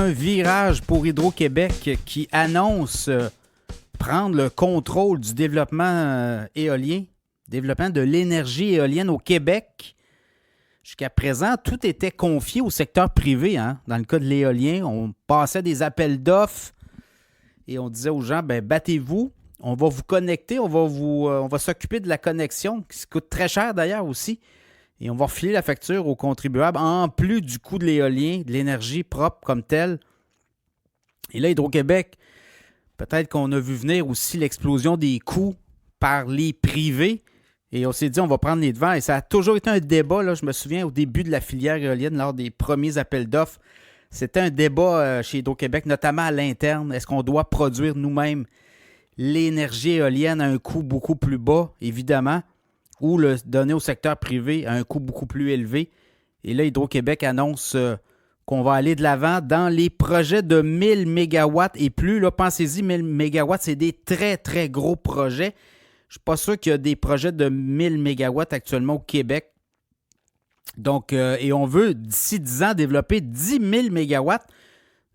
un virage pour Hydro-Québec qui annonce prendre le contrôle du développement éolien, développement de l'énergie éolienne au Québec. Jusqu'à présent, tout était confié au secteur privé. Hein? Dans le cas de l'éolien, on passait des appels d'offres et on disait aux gens, battez-vous, on va vous connecter, on va s'occuper de la connexion, qui coûte très cher d'ailleurs aussi, et on va refiler la facture aux contribuables, en plus du coût de l'éolien, de l'énergie propre comme telle. Et là, Hydro-Québec, peut-être qu'on a vu venir aussi l'explosion des coûts par les privés. Et on s'est dit, on va prendre les devants. Et ça a toujours été un débat, là, je me souviens, au début de la filière éolienne, lors des premiers appels d'offres. C'était un débat chez Hydro-Québec, notamment à l'interne. Est-ce qu'on doit produire nous-mêmes l'énergie éolienne à un coût beaucoup plus bas, évidemment, ou le donner au secteur privé à un coût beaucoup plus élevé? Et là, Hydro-Québec annonce qu'on va aller de l'avant dans les projets de 1000 MW et plus. Là, pensez-y, 1000 MW, c'est des très, très gros projets. Je ne suis pas sûr qu'il y a des projets de 1000 MW actuellement au Québec. Donc, et on veut, d'ici 10 ans, développer 10 000 MW.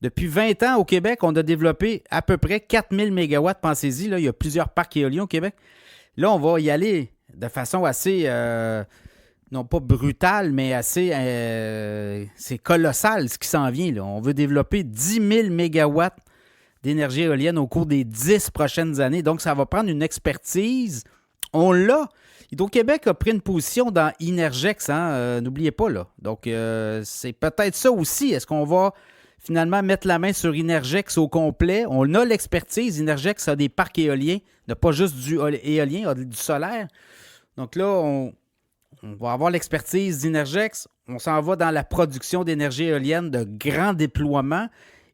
Depuis 20 ans au Québec, on a développé à peu près 4000 MW. Pensez-y, là, il y a plusieurs parcs éoliens au Québec. Là, on va y aller de façon assez, non pas brutale, mais assez, c'est colossal ce qui s'en vient. Là. On veut développer 10 000 MW d'énergie éolienne au cours des 10 prochaines années. Donc, ça va prendre une expertise. On l'a. Hydro-Québec a pris une position dans Inergex, hein? N'oubliez pas, là. Donc, c'est peut-être ça aussi. Est-ce qu'on va finalement mettre la main sur Inergex au complet? On a l'expertise. Inergex a des parcs éoliens, n'a pas juste du éolien, a du solaire. Donc là, on va avoir l'expertise d'Inergex. On s'en va dans la production d'énergie éolienne de grands déploiements.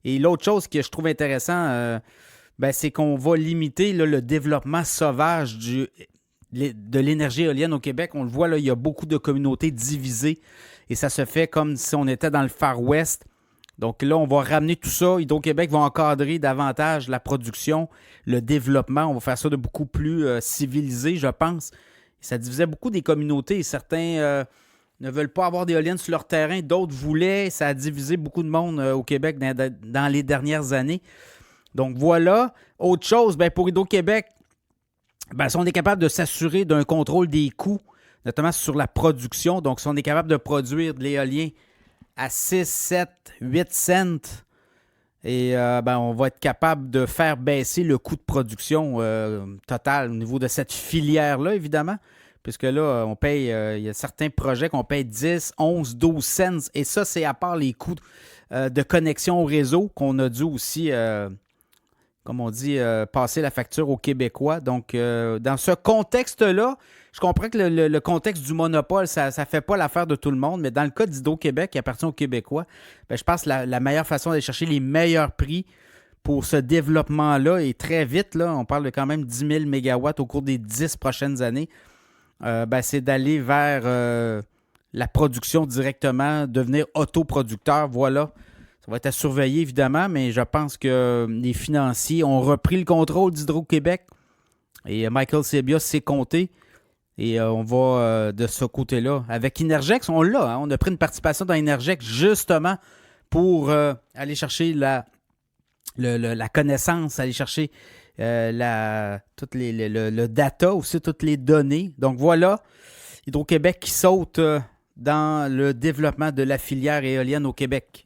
Et l'autre chose que je trouve intéressant, c'est qu'on va limiter là, le développement sauvage de l'énergie éolienne au Québec. On le voit, là, il y a beaucoup de communautés divisées et ça se fait comme si on était dans le Far West. Donc là, on va ramener tout ça. Hydro-Québec va encadrer davantage la production, le développement. On va faire ça de beaucoup plus civilisé, je pense. Ça divisait beaucoup des communautés. Certains ne veulent pas avoir d'éoliennes sur leur terrain. D'autres voulaient. Ça a divisé beaucoup de monde au Québec dans les dernières années. Donc voilà. Autre chose, pour Hydro-Québec, si on est capable de s'assurer d'un contrôle des coûts, notamment sur la production, donc si on est capable de produire de l'éolien à 6, 7, 8 cents, et on va être capable de faire baisser le coût de production total au niveau de cette filière-là, évidemment. Puisque là, on paye, il y a certains projets qu'on paye 10, 11, 12 cents. Et ça, c'est à part les coûts de connexion au réseau qu'on a dû aussi, comme on dit, passer la facture aux Québécois. Donc, dans ce contexte-là, je comprends que le contexte du monopole, ça ne fait pas l'affaire de tout le monde. Mais dans le cas d'Hydro-Québec, qui appartient aux Québécois, je pense que la meilleure façon d'aller chercher les meilleurs prix pour ce développement-là, et très vite, là, on parle de quand même 10 000 MW au cours des 10 prochaines années, c'est d'aller vers la production directement, devenir autoproducteur. Voilà. Ça va être à surveiller, évidemment, mais je pense que les financiers ont repris le contrôle d'Hydro-Québec et Michael Sebias s'est compté. Et on va de ce côté-là. Avec Inergex, on l'a. Hein? On a pris une participation dans Inergex justement pour aller chercher la connaissance, aller chercher le data, aussi toutes les données. Donc voilà, Hydro-Québec qui saute dans le développement de la filière éolienne au Québec.